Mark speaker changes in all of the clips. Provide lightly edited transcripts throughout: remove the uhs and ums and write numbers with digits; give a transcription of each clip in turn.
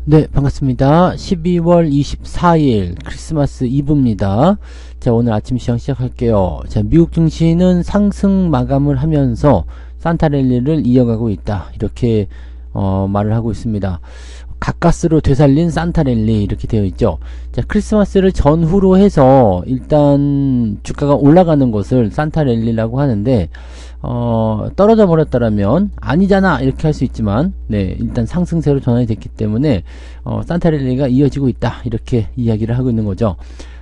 Speaker 1: 네, 반갑습니다. 12월 24일 크리스마스 이브입니다. 자, 오늘 아침 시황 시작할게요. 자, 미국 증시는 상승 마감을 하면서 산타랠리를 이어가고 있다. 이렇게 말을 하고 있습니다. 가까스로 되살린 산타랠리 이렇게 되어 있죠. 자, 크리스마스를 전후로 해서 일단 주가가 올라가는 것을 산타랠리라고 하는데 떨어져 버렸다라면 아니잖아 이렇게 할 수 있지만 네, 일단 상승세로 전환이 됐기 때문에 산타랠리가 이어지고 있다 이렇게 이야기를 하고 있는 거죠.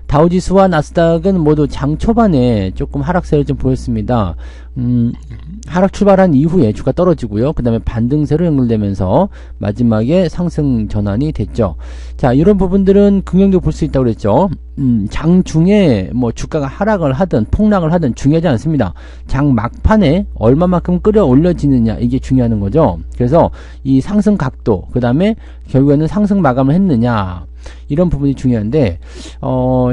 Speaker 1: 다우지수와 나스닥은 모두 장 초반에 조금 하락세를 좀 보였습니다. 하락 출발한 이후에 주가 떨어지고요. 그 다음에 반등세로 연결되면서 마지막에 상승 전환이 됐죠. 자, 이런 부분들은 긍정적으로 볼 수 있다고 그랬죠. 장 중에 뭐 주가가 하락을 하든 폭락을 하든 중요하지 않습니다. 장 막판에 얼마만큼 끌어올려지느냐 이게 중요한 거죠. 그래서 이 상승 각도, 그 다음에 결국에는 상승 마감을 했느냐 이런 부분이 중요한데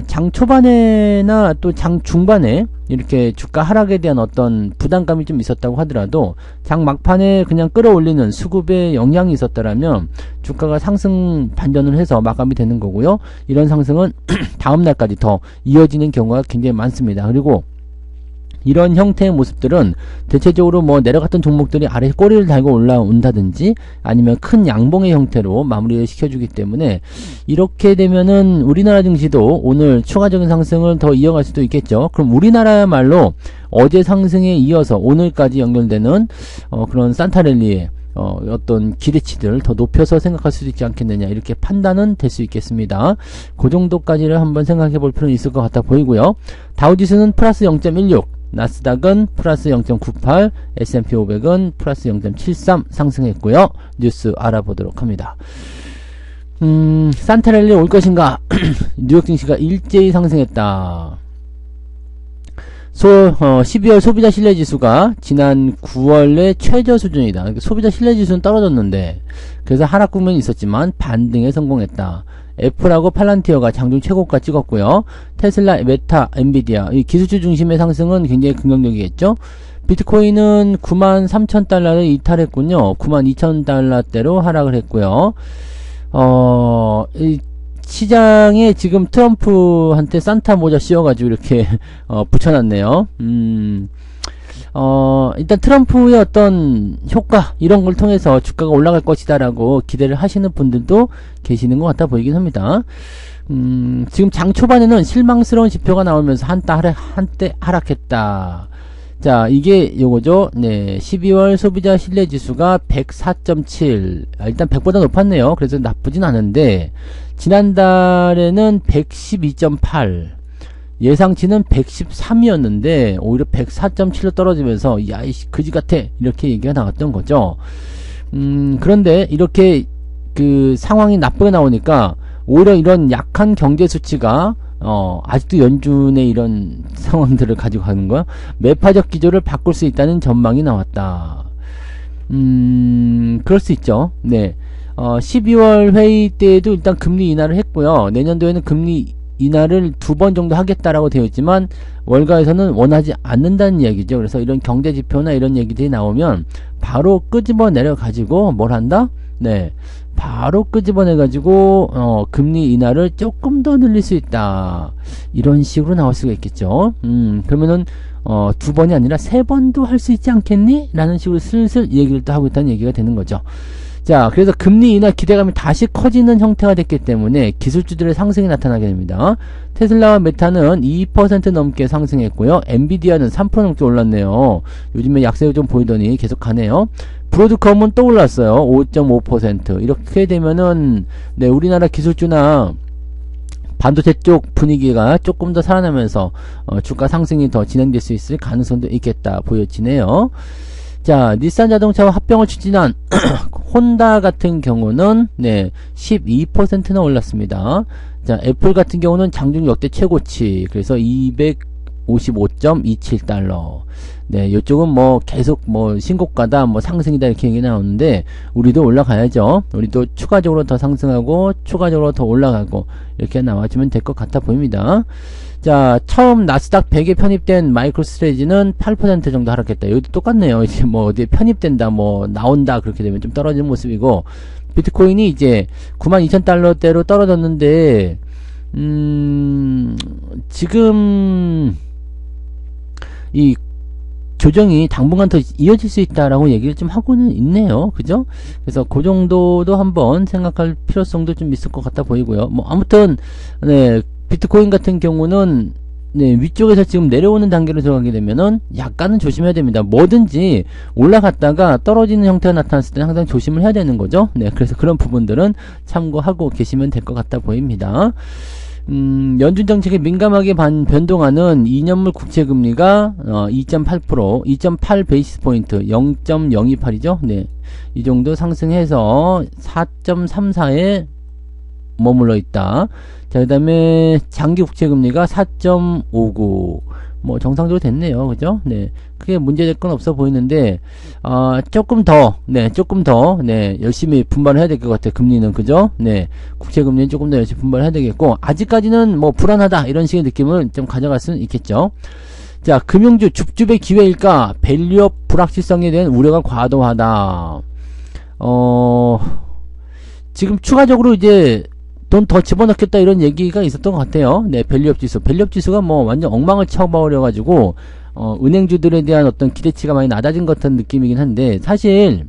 Speaker 1: 장 초반에나 또 장 중반에 이렇게 주가 하락에 대한 어떤 부담감이 좀 있었다고 하더라도 장 막판에 그냥 끌어올리는 수급의 영향이 있었더라면 주가가 상승 반전을 해서 마감이 되는 거고요. 이런 상승은 다음 날까지 더 이어지는 경우가 굉장히 많습니다. 그리고 이런 형태의 모습들은 대체적으로 뭐 내려갔던 종목들이 아래 꼬리를 달고 올라온다든지 아니면 큰 양봉의 형태로 마무리를 시켜주기 때문에 이렇게 되면은 우리나라 증시도 오늘 추가적인 상승을 더 이어갈 수도 있겠죠. 그럼 우리나라야말로 어제 상승에 이어서 오늘까지 연결되는 그런 산타랠리의 어떤 기대치들을 더 높여서 생각할 수도 있지 않겠느냐 이렇게 판단은 될 수 있겠습니다. 그 정도까지를 한번 생각해 볼 필요는 있을 것 같아 보이고요. 다우지수는 플러스 0.16, 나스닥은 플러스 0.98, S&P 500은 플러스 0.73 상승했고요. 뉴스 알아보도록 합니다. 산타랠리 올 것인가? 뉴욕 증시가 일제히 상승했다. 12월 소비자 신뢰지수가 지난 9월의 최저 수준이다. 그러니까 소비자 신뢰지수는 떨어졌는데 그래서 하락 국면이 있었지만 반등에 성공했다. 애플하고 팔란티어가 장중 최고가 찍었고요. 테슬라, 메타, 엔비디아 이 기술주 중심의 상승은 굉장히 긍정적이겠죠. 비트코인은 93,000달러를 이탈했군요. 92,000달러대로 하락을 했고요. 시장에 지금 트럼프한테 산타 모자 씌워가지고 이렇게 붙여놨네요. 일단 트럼프의 어떤 효과 이런 걸 통해서 주가가 올라갈 것이다라고 기대를 하시는 분들도 계시는 것 같아 보이긴 합니다. 지금 장 초반에는 실망스러운 지표가 나오면서 한때 하락했다. 자, 이게 요거죠. 네, 12월 소비자 신뢰지수가 104.7. 일단 100보다 높았네요. 그래서 나쁘진 않은데 지난달에는 112.8. 예상치는 113이었는데 오히려 104.7로 떨어지면서 야이씨 그지같아 이렇게 얘기가 나왔던 거죠. 그런데 이렇게 그 상황이 나쁘게 나오니까 오히려 이런 약한 경제 수치가 아직도 연준의 이런 상황들을 가지고 가는 거야. 매파적 기조를 바꿀 수 있다는 전망이 나왔다. 그럴 수 있죠. 네. 12월 회의 때에도 일단 금리 인하를 했고요. 내년도에는 금리 인하를 2번 정도 하겠다라고 되어 있지만 월가에서는 원하지 않는다는 이야기죠. 그래서 이런 경제 지표나 이런 얘기들이 나오면 바로 끄집어 내려 가지고 뭘 한다? 네. 바로 끄집어내 가지고 금리 인하를 조금 더 늘릴 수 있다. 이런 식으로 나올 수가 있겠죠. 그러면은 2번이 아니라 3번도 할 수 있지 않겠니? 라는 식으로 슬슬 얘기를 또 하고 있다는 얘기가 되는 거죠. 자, 그래서 금리 인하 기대감이 다시 커지는 형태가 됐기 때문에 기술주들의 상승이 나타나게 됩니다. 테슬라와 메타는 2% 넘게 상승했고요. 엔비디아는 3% 넘게 올랐네요. 요즘에 약세가 좀 보이더니 계속 가네요. 브로드컴은 또 올랐어요. 5.5%. 이렇게 되면은 네, 우리나라 기술주나 반도체 쪽 분위기가 조금 더 살아나면서 주가 상승이 더 진행될 수 있을 가능성도 있겠다 보여지네요. 자, 닛산 자동차와 합병을 추진한 혼다 같은 경우는 네, 12%나 올랐습니다. 자, 애플 같은 경우는 장중 역대 최고치. 그래서 255.27달러. 네, 이쪽은 뭐 계속 뭐 신고가다, 뭐 상승이다 이렇게 얘기 나오는데 우리도 올라가야죠. 우리도 추가적으로 더 상승하고 추가적으로 더 올라가고 이렇게 나와주면 될 것 같아 보입니다. 자, 처음 나스닥 100에 편입된 마이크로스트레지는 8% 정도 하락했다. 여기도 똑같네요. 이제 뭐 어디에 편입된다, 뭐 나온다 그렇게 되면 좀 떨어지는 모습이고 비트코인이 이제 92,000달러대로 떨어졌는데, 지금, 이 조정이 당분간 더 이어질 수 있다라고 얘기를 좀 하고는 있네요. 그죠? 그래서 그 정도도 한번 생각할 필요성도 좀 있을 것 같아 보이고요. 뭐, 아무튼, 네, 비트코인 같은 경우는, 네, 위쪽에서 지금 내려오는 단계로 들어가게 되면은 약간은 조심해야 됩니다. 뭐든지 올라갔다가 떨어지는 형태가 나타났을 때는 항상 조심을 해야 되는 거죠. 네, 그래서 그런 부분들은 참고하고 계시면 될 것 같아 보입니다. 연준 정책에 민감하게 변동하는 2년물 국채금리가 2.8%, 2.8 베이시스 포인트, 0.028이죠. 네, 이 정도 상승해서 4.34에 머물러 있다. 자, 그 다음에 장기 국채금리가 4.59. 뭐 정상적으로 됐네요. 그죠? 네. 크게 문제될 건 없어 보이는데, 조금 더, 열심히 분발을 해야 될 것 같아요. 금리는, 그죠? 네. 국채금리는 조금 더 열심히 분발을 해야 되겠고, 아직까지는 뭐 불안하다, 이런 식의 느낌을 좀 가져갈 수는 있겠죠. 자, 금융주, 줍줍의 기회일까? 밸류업 불확실성에 대한 우려가 과도하다. 지금 추가적으로 이제, 돈 더 집어넣겠다 이런 얘기가 있었던 것 같아요. 네, 밸류업 지수. 밸류업 지수가 뭐 완전 엉망을 쳐버려가지고, 은행주들에 대한 어떤 기대치가 많이 낮아진 것 같은 느낌이긴 한데, 사실,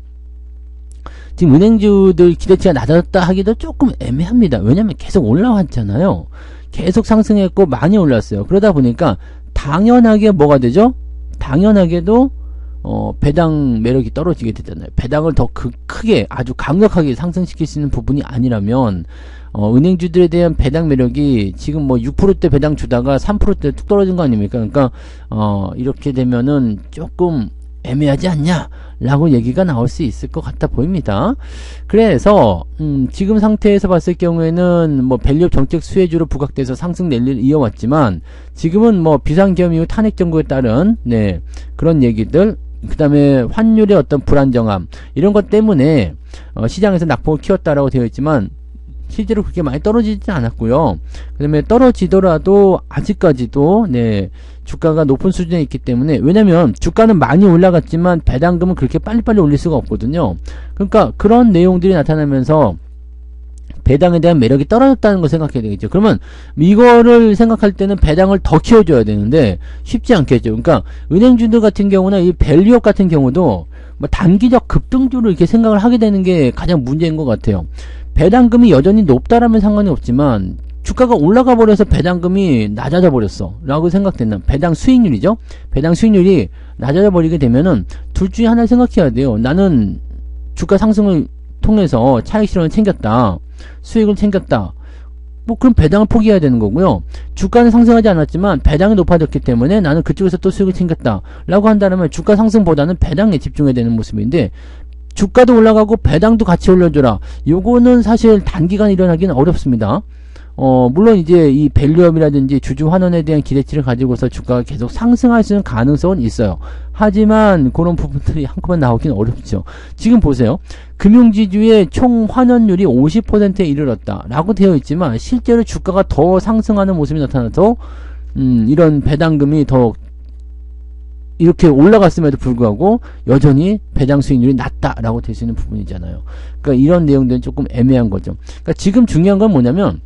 Speaker 1: 지금 은행주들 기대치가 낮아졌다 하기도 조금 애매합니다. 왜냐면 계속 올라왔잖아요. 계속 상승했고 많이 올랐어요. 그러다 보니까, 당연하게 뭐가 되죠? 당연하게도, 배당 매력이 떨어지게 되잖아요. 배당을 더 크게, 아주 강력하게 상승시킬 수 있는 부분이 아니라면, 은행주들에 대한 배당 매력이 지금 뭐 6%대 배당 주다가 3%대 뚝 떨어진 거 아닙니까? 그러니까, 이렇게 되면은 조금 애매하지 않냐? 라고 얘기가 나올 수 있을 것 같아 보입니다. 그래서, 지금 상태에서 봤을 경우에는 뭐 밸류업 정책 수혜주로 부각돼서 상승 랠리를 이어왔지만, 지금은 뭐 비상계엄 이후 탄핵 정부에 따른, 네, 그런 얘기들, 그 다음에 환율의 어떤 불안정함, 이런 것 때문에, 시장에서 낙폭을 키웠다라고 되어 있지만, 실제로 그렇게 많이 떨어지지 않았고요. 그 다음에 떨어지더라도 아직까지도 네, 주가가 높은 수준에 있기 때문에, 왜냐면 주가는 많이 올라갔지만 배당금은 그렇게 빨리빨리 올릴 수가 없거든요. 그러니까 그런 내용들이 나타나면서 배당에 대한 매력이 떨어졌다는 걸 생각해야 되겠죠. 그러면 이거를 생각할 때는 배당을 더 키워줘야 되는데 쉽지 않겠죠. 그러니까 은행주들 같은 경우나 이 밸류업 같은 경우도 뭐 단기적 급등주를 이렇게 생각을 하게 되는 게 가장 문제인 것 같아요. 배당금이 여전히 높다라면 상관이 없지만 주가가 올라가 버려서 배당금이 낮아져 버렸어 라고 생각된다. 배당 수익률이죠. 배당 수익률이 낮아져 버리게 되면은 둘 중에 하나 생각해야 돼요. 나는 주가 상승을 통해서 차익 실현을 챙겼다, 수익을 챙겼다, 뭐 그럼 배당을 포기해야 되는 거고요. 주가는 상승하지 않았지만 배당이 높아졌기 때문에 나는 그쪽에서 또 수익을 챙겼다 라고 한다면 주가 상승보다는 배당에 집중해야 되는 모습인데, 주가도 올라가고 배당도 같이 올려줘라, 요거는 사실 단기간에 일어나기는 어렵습니다. 물론 이제 이 밸류업이라든지 주주 환원에 대한 기대치를 가지고서 주가가 계속 상승할 수 있는 가능성은 있어요. 하지만 그런 부분들이 한꺼번에 나오기는 어렵죠. 지금 보세요. 금융지주의 총 환원율이 50%에 이르렀다 라고 되어 있지만 실제로 주가가 더 상승하는 모습이 나타나서 이런 배당금이 더 이렇게 올라갔음에도 불구하고 여전히 배당 수익률이 낮다라고 될 수 있는 부분이잖아요. 그러니까 이런 내용들은 조금 애매한 거죠. 그러니까 지금 중요한 건 뭐냐면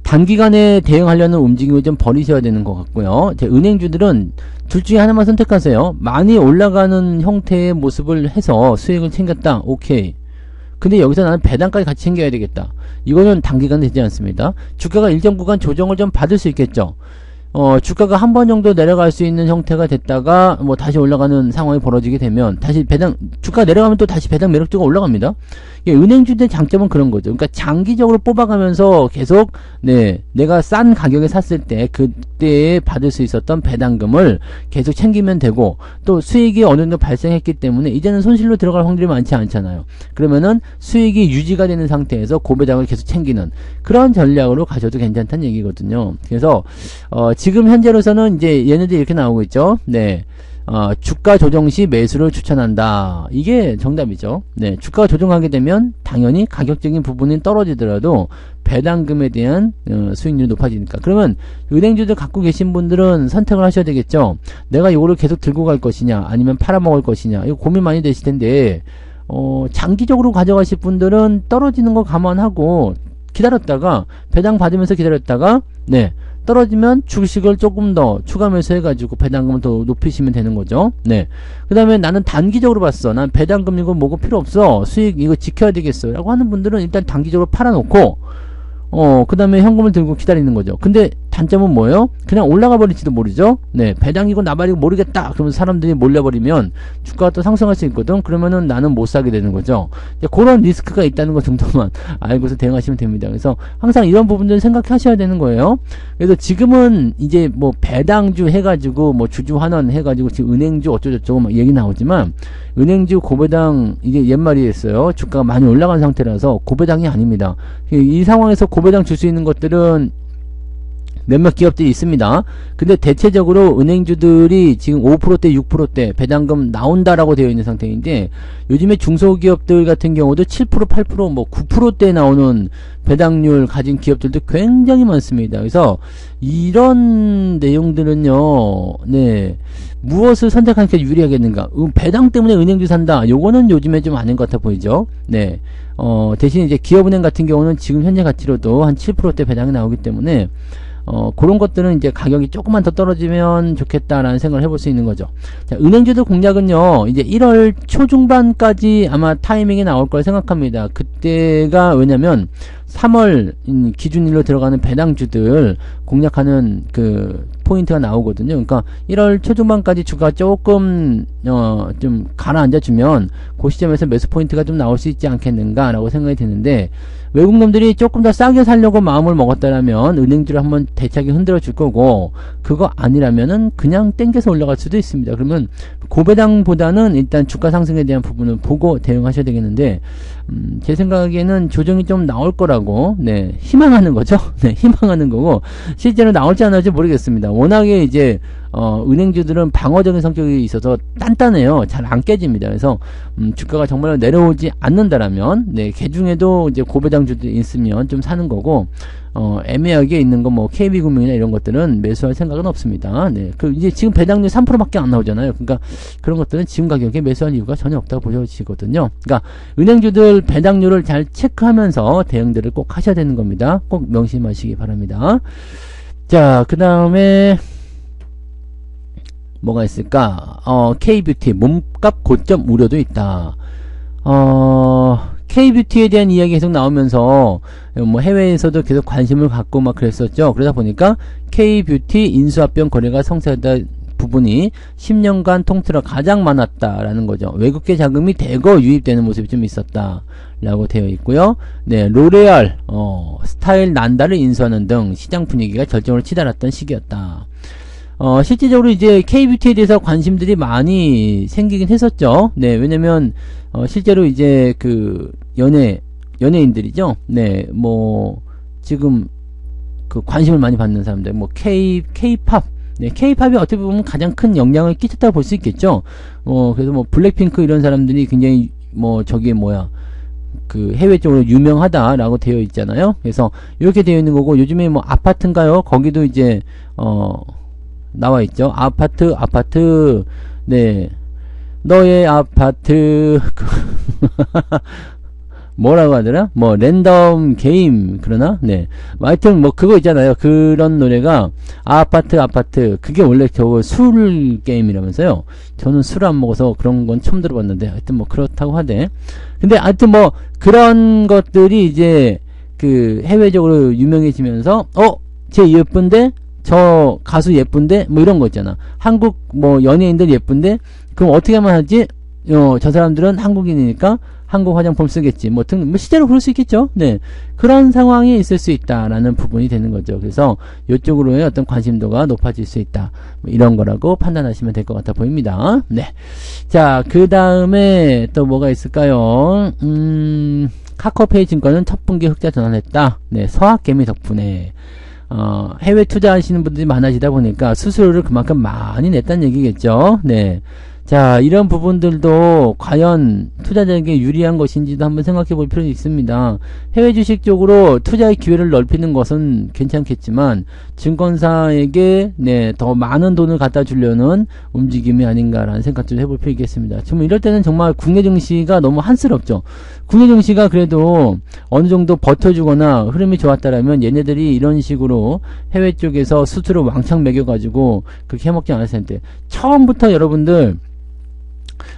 Speaker 1: 단기간에 대응하려는 움직임을 좀 버리셔야 되는 것 같고요. 은행주들은 둘 중에 하나만 선택하세요. 많이 올라가는 형태의 모습을 해서 수익을 챙겼다. 오케이. 근데 여기서 나는 배당까지 같이 챙겨야 되겠다. 이거는 단기간에 되지 않습니다. 주가가 일정 구간 조정을 좀 받을 수 있겠죠. 주가가 한 번 정도 내려갈 수 있는 형태가 됐다가 뭐 다시 올라가는 상황이 벌어지게 되면 다시 주가 내려가면 또 다시 배당 매력도가 올라갑니다. 은행주들의 장점은 그런 거죠. 그러니까 장기적으로 뽑아가면서 계속 내가 싼 가격에 샀을 때 그때에 받을 수 있었던 배당금을 계속 챙기면 되고, 또 수익이 어느 정도 발생했기 때문에 이제는 손실로 들어갈 확률이 많지 않잖아요. 그러면은 수익이 유지가 되는 상태에서 고배당을 계속 챙기는 그런 전략으로 가셔도 괜찮다는 얘기거든요. 그래서 지금 현재로서는 이제 얘네들이 이렇게 나오고 있죠. 주가 조정 시 매수를 추천한다. 이게 정답이죠. 주가가 조정하게 되면 당연히 가격적인 부분이 떨어지더라도 배당금에 대한 수익률이 높아지니까. 그러면 은행주들 갖고 계신 분들은 선택을 하셔야 되겠죠. 내가 이거를 계속 들고 갈 것이냐 아니면 팔아먹을 것이냐, 이거 고민 많이 되실 텐데 장기적으로 가져가실 분들은 떨어지는 거 감안하고 기다렸다가 배당 받으면서 기다렸다가 네 떨어지면 주식을 조금 더 추가 매수해가지고 배당금을 더 높이시면 되는 거죠. 네. 그 다음에 나는 단기적으로 봤어. 난 배당금 이거 뭐고 필요 없어. 수익 이거 지켜야 되겠어. 라고 하는 분들은 일단 단기적으로 팔아놓고 그 다음에 현금을 들고 기다리는 거죠. 근데 단점은 뭐예요? 그냥 올라가 버릴지도 모르죠. 네, 배당이고 나발이고 모르겠다. 그러면 사람들이 몰려버리면 주가가 또 상승할 수 있거든. 그러면은 나는 못 사게 되는 거죠. 그런 리스크가 있다는 것 정도만 알고서 대응하시면 됩니다. 그래서 항상 이런 부분들 생각하셔야 되는 거예요. 그래서 지금은 이제 뭐 배당주 해가지고 뭐 주주 환원 해가지고 지금 은행주 어쩌고저쩌고 막 얘기 나오지만 은행주 고배당 이게 옛말이었어요. 주가가 많이 올라간 상태라서 고배당이 아닙니다. 이 상황에서 고배당 줄 수 있는 것들은 몇몇 기업들이 있습니다. 근데 대체적으로 은행주들이 지금 5%대 6%대 배당금 나온다라고 되어 있는 상태인데 요즘에 중소기업들 같은 경우도 7% 8% 뭐 9%대 나오는 배당률 가진 기업들도 굉장히 많습니다. 그래서 이런 내용들은요, 네, 무엇을 선택하는 게 유리하겠는가? 배당 때문에 은행주 산다. 요거는 요즘에 좀 아닌 것 같아 보이죠? 네. 대신 이제 기업은행 같은 경우는 지금 현재 가치로도 한 7%대 배당이 나오기 때문에 그런 것들은 이제 가격이 조금만 더 떨어지면 좋겠다라는 생각을 해볼 수 있는 거죠. 자, 은행주도 공략은요, 이제 1월 초중반까지 아마 타이밍이 나올 걸 생각합니다. 그때가 왜냐면 3월 기준일로 들어가는 배당주들 공략하는 그 포인트가 나오거든요. 그러니까 1월 초중반까지 주가 조금 좀 가라앉아주면 그 시점에서 매수 포인트가 좀 나올 수 있지 않겠는가 라고 생각이 드는데 외국놈들이 조금 더 싸게 살려고 마음을 먹었다라면 은행주를 한번 대차게 흔들어 줄 거고 그거 아니라면은 그냥 땡겨서 올라갈 수도 있습니다. 그러면 고배당보다는 일단 주가 상승에 대한 부분을 보고 대응하셔야 되겠는데 제 생각에는 조정이 좀 나올 거라고 네 희망하는 거죠. 네 희망하는 거고 실제로 나올지 안 나올지 모르겠습니다. 워낙에 이제 은행주들은 방어적인 성격이 있어서 단단해요. 잘 안 깨집니다. 그래서 주가가 정말 내려오지 않는다라면 네, 개중에도 이제 고배당주들이 있으면 좀 사는 거고 애매하게 있는 거 뭐 KB금융이나 이런 것들은 매수할 생각은 없습니다. 네, 그 이제 지금 배당률 3%밖에 안 나오잖아요. 그러니까 그런 것들은 지금 가격에 매수할 이유가 전혀 없다고 보여지거든요. 그러니까 은행주들 배당률을 잘 체크하면서 대응들을 꼭 하셔야 되는 겁니다. 꼭 명심하시기 바랍니다. 자, 그 다음에 뭐가 있을까? K뷰티 몸값 고점 우려도 있다. K뷰티에 대한 이야기 계속 나오면서 뭐 해외에서도 계속 관심을 갖고 막 그랬었죠. 그러다 보니까 K뷰티 인수합병 거래가 성사된 부분이 10년간 통틀어 가장 많았다라는 거죠. 외국계 자금이 대거 유입되는 모습이 좀 있었다 라고 되어 있고요. 네, 로레알 스타일 난다를 인수하는 등 시장 분위기가 절정을 치달았던 시기였다. 실질적으로 이제 K뷰티에 대해서 관심들이 많이 생기긴 했었죠. 네, 왜냐면, 실제로 이제 그, 연예인들이죠. 네, 뭐, 지금, 그 관심을 많이 받는 사람들, 뭐, K-팝. 네, K-팝이 어떻게 보면 가장 큰 영향을 끼쳤다고 볼 수 있겠죠. 그래서 뭐, 블랙핑크 이런 사람들이 굉장히, 뭐, 저기 뭐야. 그 해외 쪽으로 유명하다라고 되어 있잖아요. 그래서 이렇게 되어 있는 거고, 요즘에 뭐, 아파트인가요? 거기도 이제, 나와 있죠. 아파트. 네. 너의 아파트. 뭐라고 하더라? 뭐, 랜덤 게임. 그러나? 네. 하여튼, 뭐, 그거 있잖아요. 그런 노래가, 아파트. 그게 원래 저거 술 게임이라면서요. 저는 술 안 먹어서 그런 건 처음 들어봤는데, 하여튼 뭐, 그렇다고 하대. 근데, 하여튼 뭐, 그런 것들이 이제, 그, 해외적으로 유명해지면서, 쟤 예쁜데? 저 가수 예쁜데? 뭐 이런 거 있잖아. 한국 뭐 연예인들 예쁜데? 그럼 어떻게 하면 하지? 저 사람들은 한국인이니까 한국 화장품 쓰겠지. 뭐 실제로 그럴 수 있겠죠. 네. 그런 상황이 있을 수 있다라는 부분이 되는 거죠. 그래서 이쪽으로의 어떤 관심도가 높아질 수 있다. 뭐 이런 거라고 판단하시면 될 것 같아 보입니다. 네. 자, 그 다음에 또 뭐가 있을까요? 카카오페이 증권은 첫 분기 흑자 전환했다. 네. 서학개미 덕분에. 해외 투자하시는 분들이 많아지다 보니까 수수료를 그만큼 많이 냈다는 얘기겠죠. 네. 자, 이런 부분들도 과연 투자자에게 유리한 것인지도 한번 생각해 볼 필요가 있습니다. 해외 주식 쪽으로 투자의 기회를 넓히는 것은 괜찮겠지만 증권사에게 더 많은 돈을 갖다 주려는 움직임이 아닌가라는 생각도 해볼 필요가 있겠습니다. 지금 이럴 때는 정말 국내 증시가 너무 한스럽죠. 국내 증시가 그래도 어느 정도 버텨주거나 흐름이 좋았다라면 얘네들이 이런 식으로 해외 쪽에서 수수료 왕창 매겨가지고 그렇게 해먹지 않았을 텐데, 처음부터 여러분들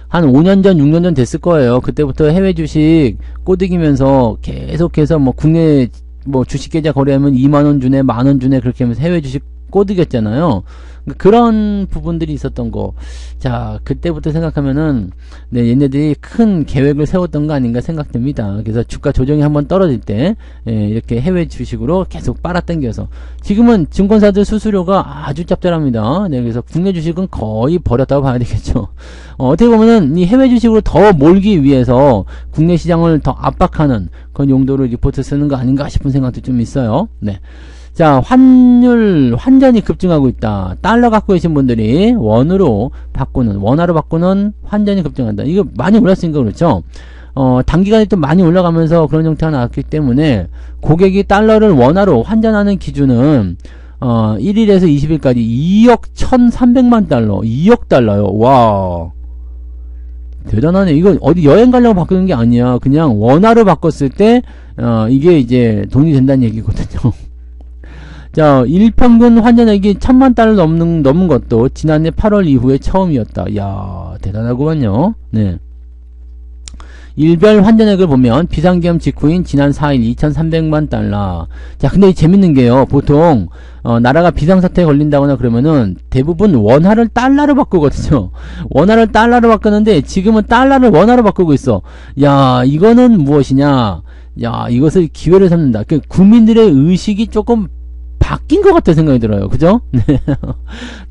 Speaker 1: 한 5년 전, 6년 전 됐을 거예요. 그때부터 해외 주식 꼬드기면서 계속해서 뭐 국내 뭐 주식 계좌 거래하면 2만원 주네, 만원 주네, 그렇게 하면서 해외 주식 꼬드겼잖아요. 그런 부분들이 있었던 거. 자, 그때부터 생각하면은, 얘네들이 큰 계획을 세웠던 거 아닌가 생각됩니다. 그래서 주가 조정이 한번 떨어질 때, 이렇게 해외 주식으로 계속 빨아당겨서. 지금은 증권사들 수수료가 아주 짭짤합니다. 그래서 국내 주식은 거의 버렸다고 봐야 되겠죠. 어떻게 보면은 이 해외 주식으로 더 몰기 위해서 국내 시장을 더 압박하는 그런 용도로 리포트 쓰는 거 아닌가 싶은 생각도 좀 있어요. 자, 환전이 급증하고 있다. 달러 갖고 계신 분들이 원화로 바꾸는 환전이 급증한다. 이거 많이 올랐으니까 그렇죠. 단기간에 또 많이 올라가면서 그런 형태가 나왔기 때문에 고객이 달러를 원화로 환전하는 기준은 1일에서 20일까지 2억 1,300만 달러, 2억 달러요. 와, 대단하네. 이거 어디 여행 가려고 바꾸는 게 아니야. 그냥 원화로 바꿨을 때 이게 이제 돈이 된다는 얘기거든요. 자, 일평균 환전액이 1,000만 달러 넘은 것도 지난해 8월 이후에 처음이었다. 이야, 대단하구만요. 일별 환전액을 보면 비상계엄 직후인 지난 4일 2,300만 달러. 자, 근데 재밌는 게요. 보통 나라가 비상사태에 걸린다거나 그러면은 대부분 원화를 달러로 바꾸거든요. 원화를 달러로 바꾸는데 지금은 달러를 원화로 바꾸고 있어. 야, 이거는 무엇이냐? 야, 이것을 기회를 삼는다. 그 국민들의 의식이 조금 바뀐 것 같다 생각이 들어요. 그죠?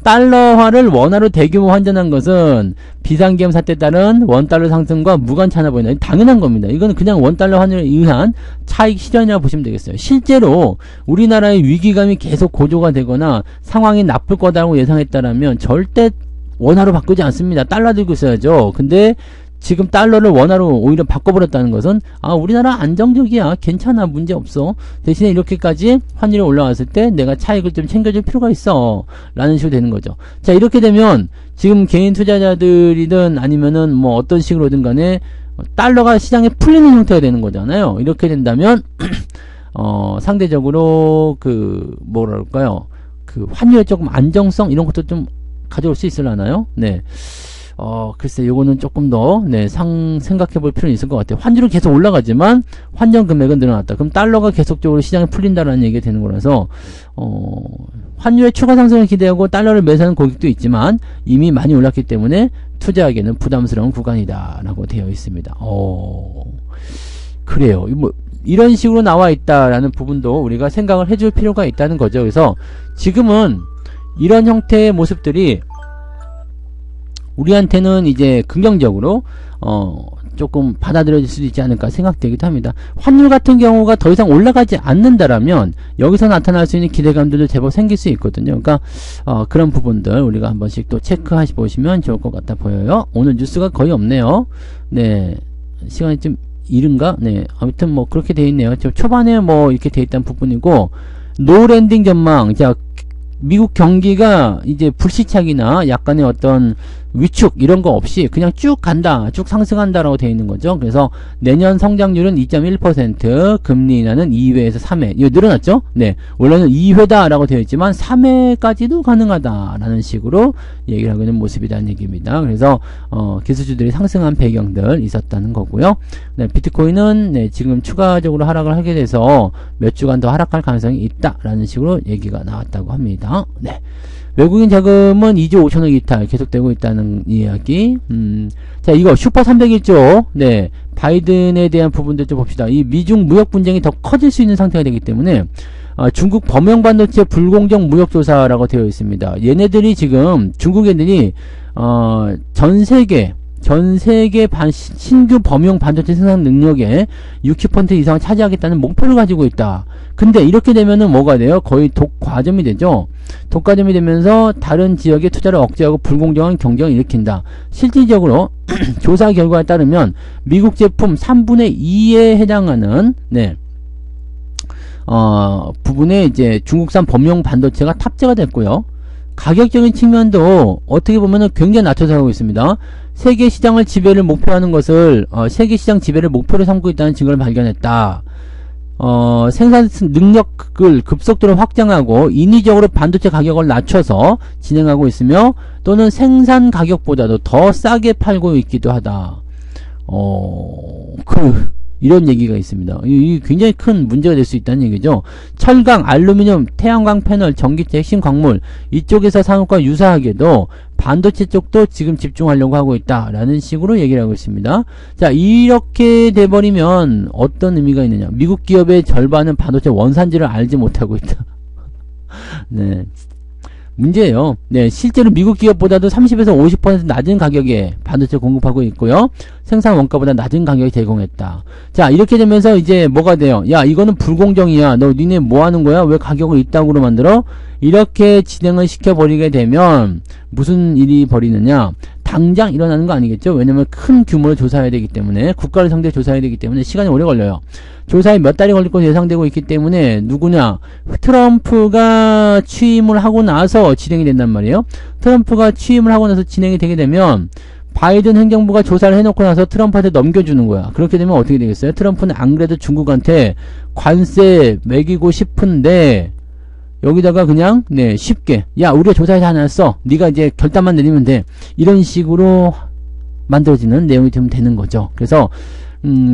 Speaker 1: 달러화를 원화로 대규모 환전한 것은 비상계엄 사태에 따른 원달러 상승과 무관찮아 보인다. 당연한 겁니다. 이건 그냥 원달러 환율에 의한 차익 실현이라고 보시면 되겠어요. 실제로 우리나라의 위기감이 계속 고조가 되거나 상황이 나쁠 거다라고 예상했다라면 절대 원화로 바꾸지 않습니다. 달러 들고 있어야죠. 근데 지금 달러를 원화로 오히려 바꿔버렸다는 것은 우리나라 안정적이야, 괜찮아, 문제없어, 대신에 이렇게까지 환율이 올라왔을 때 내가 차익을 좀 챙겨줄 필요가 있어 라는 식으로 되는 거죠. 자, 이렇게 되면 지금 개인 투자자들이든 아니면은 뭐 어떤 식으로든 간에 달러가 시장에 풀리는 형태가 되는 거잖아요. 이렇게 된다면 상대적으로 뭐랄까요, 환율의 조금 안정성 이런 것도 좀 가져올 수 있으려나요? 글쎄, 요거는 조금 더, 생각해 볼 필요는 있을 것 같아요. 환율은 계속 올라가지만, 환전 금액은 늘어났다. 그럼 달러가 계속적으로 시장에 풀린다라는 얘기가 되는 거라서, 환율의 추가 상승을 기대하고 달러를 매수하는 고객도 있지만, 이미 많이 올랐기 때문에, 투자하기에는 부담스러운 구간이다. 라고 되어 있습니다. 그래요. 이런 식으로 나와 있다라는 부분도 우리가 생각을 해줄 필요가 있다는 거죠. 그래서, 지금은, 이런 형태의 모습들이, 우리한테는 이제 긍정적으로 조금 받아들여질 수도 있지 않을까 생각되기도 합니다. 환율 같은 경우가 더 이상 올라가지 않는다라면 여기서 나타날 수 있는 기대감들도 제법 생길 수 있거든요. 그러니까 그런 부분들 우리가 한 번씩 또 체크하시 보시면 좋을 것 같아 보여요. 오늘 뉴스가 거의 없네요. 시간이 좀 이른가? 아무튼 뭐 그렇게 돼 있네요. 초반에 뭐 이렇게 돼 있다는 부분이고, 노랜딩 전망. 자, 미국 경기가 이제 불시착이나 약간의 어떤 위축 이런 거 없이 그냥 쭉 간다, 쭉 상승한다라고 되어 있는 거죠. 그래서 내년 성장률은 2.1%, 금리 인하는 2회에서 3회. 이거 늘어났죠? 원래는 2회다라고 되어 있지만 3회까지도 가능하다라는 식으로 얘기를 하고 있는 모습이라는 얘기입니다. 그래서 기술주들이 상승한 배경들 있었다는 거고요. 비트코인은 지금 추가적으로 하락을 하게 돼서 몇 주간 더 하락할 가능성이 있다라는 식으로 얘기가 나왔다고 합니다. 외국인 자금은 2조 5천억 이탈 계속되고 있다는 이야기. 자, 이거 슈퍼 301조. 바이든에 대한 부분들 좀 봅시다. 이 미중 무역 분쟁이 더 커질 수 있는 상태가 되기 때문에 중국 범용반도체 불공정 무역조사라고 되어 있습니다. 얘네들이 지금 중국 애들이 전 세계 전 세계 신규 범용 반도체 생산 능력의 60% 이상을 차지하겠다는 목표를 가지고 있다. 근데 이렇게 되면은 뭐가 돼요? 거의 독과점이 되죠. 독과점이 되면서 다른 지역의 투자를 억제하고 불공정한 경쟁을 일으킨다. 실질적으로 조사 결과에 따르면 미국 제품 3분의 2에 해당하는 부분에 이제 중국산 범용 반도체가 탑재가 됐고요. 가격적인 측면도 어떻게 보면은 굉장히 낮춰서 하고 있습니다. 세계 시장을 지배를 목표하는 것을 세계 시장 지배를 목표로 삼고 있다는 증거를 발견했다. 생산 능력을 급속도로 확장하고 인위적으로 반도체 가격을 낮춰서 진행하고 있으며 또는 생산 가격보다도 더 싸게 팔고 있기도 하다. 이런 얘기가 있습니다. 이게 굉장히 큰 문제가 될 수 있다는 얘기죠. 철강, 알루미늄, 태양광 패널, 전기체 핵심 광물 이쪽에서 산업과 유사하게도 반도체 쪽도 지금 집중하려고 하고 있다라는 식으로 얘기를 하고 있습니다. 자, 이렇게 돼버리면 어떤 의미가 있느냐. 미국 기업의 절반은 반도체 원산지를 알지 못하고 있다. 네. 문제예요. 네, 실제로 미국 기업보다도 30에서 50% 낮은 가격에 반도체 공급하고 있고요. 생산 원가보다 낮은 가격에 제공했다. 자, 이렇게 되면서 이제 뭐가 돼요? 야, 이거는 불공정이야. 너 니네 뭐 하는 거야? 왜 가격을 이따구로 만들어? 이렇게 진행을 시켜버리게 되면 무슨 일이 벌이느냐? 당장 일어나는 거 아니겠죠? 왜냐면 큰 규모로 조사해야 되기 때문에, 국가를 상대로 조사해야 되기 때문에 시간이 오래 걸려요. 조사에 몇 달이 걸릴 것으로 예상되고 있기 때문에 누구냐? 트럼프가 취임을 하고 나서 진행이 된단 말이에요. 트럼프가 취임을 하고 나서 진행이 되게 되면 바이든 행정부가 조사를 해놓고 나서 트럼프한테 넘겨주는 거야. 그렇게 되면 어떻게 되겠어요? 트럼프는 안 그래도 중국한테 관세 매기고 싶은데 여기다가 그냥 쉽게 야, 우리가 조사해서 해놨어. 네가 이제 결단만 내리면 돼. 이런 식으로 만들어지는 내용이 좀 되는 거죠. 그래서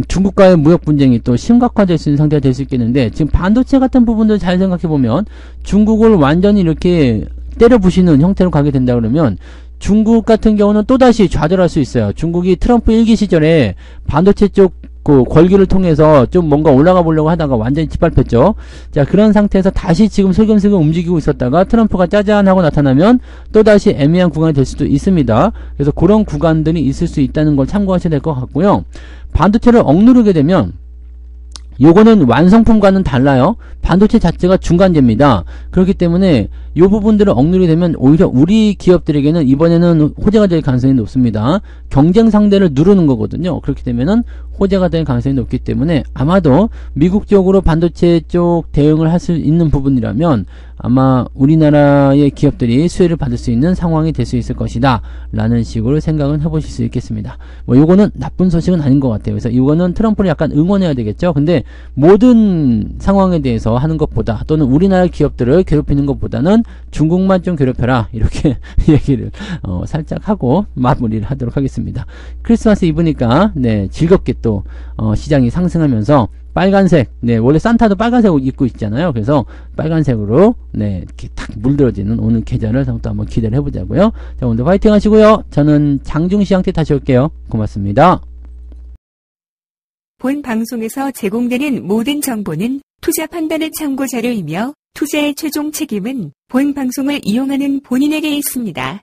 Speaker 1: 중국과의 무역 분쟁이 또 심각화될 수 있는 상태가 될 수 있겠는데, 지금 반도체 같은 부분들 잘 생각해보면 중국을 완전히 이렇게 때려 부시는 형태로 가게 된다 그러면 중국 같은 경우는 또다시 좌절할 수 있어요. 중국이 트럼프 1기 시절에 반도체 쪽 그 권기를 통해서 좀 뭔가 올라가 보려고 하다가 완전히 짓밟혔죠. 자, 그런 상태에서 다시 지금 슬금슬금 움직이고 있었다가 트럼프가 짜잔 하고 나타나면 또다시 애매한 구간이 될 수도 있습니다. 그래서 그런 구간들이 있을 수 있다는 걸 참고하셔야 될 것 같고요. 반도체를 억누르게 되면 요거는 완성품과는 달라요. 반도체 자체가 중간재입니다. 그렇기 때문에 요 부분들을 억누르게 되면 오히려 우리 기업들에게는 이번에는 호재가 될 가능성이 높습니다. 경쟁 상대를 누르는 거거든요. 그렇게 되면은 호재가 될 가능성이 높기 때문에 아마도 미국 쪽으로 반도체 쪽 대응을 할 수 있는 부분이라면 아마 우리나라의 기업들이 수혜를 받을 수 있는 상황이 될 수 있을 것이다 라는 식으로 생각은 해보실 수 있겠습니다. 뭐 요거는 나쁜 소식은 아닌 것 같아요. 그래서 이거는 트럼프를 약간 응원해야 되겠죠. 근데 모든 상황에 대해서 하는 것보다 또는 우리나라 기업들을 괴롭히는 것보다는 중국만 좀 괴롭혀라 이렇게 얘기를 살짝 하고 마무리를 하도록 하겠습니다. 크리스마스 이브니까 즐겁게 또 시장이 상승하면서 빨간색, 원래 산타도 빨간색 옷 입고 있잖아요. 그래서 빨간색으로, 이렇게 탁 물들어지는 오늘 계절을 또 한번 기대를 해보자고요. 자, 오늘도 화이팅 하시고요. 저는 장중시장 때 다시 올게요. 고맙습니다.
Speaker 2: 본 방송에서 제공되는 모든 정보는 투자 판단의 참고 자료이며 투자의 최종 책임은 본 방송을 이용하는 본인에게 있습니다.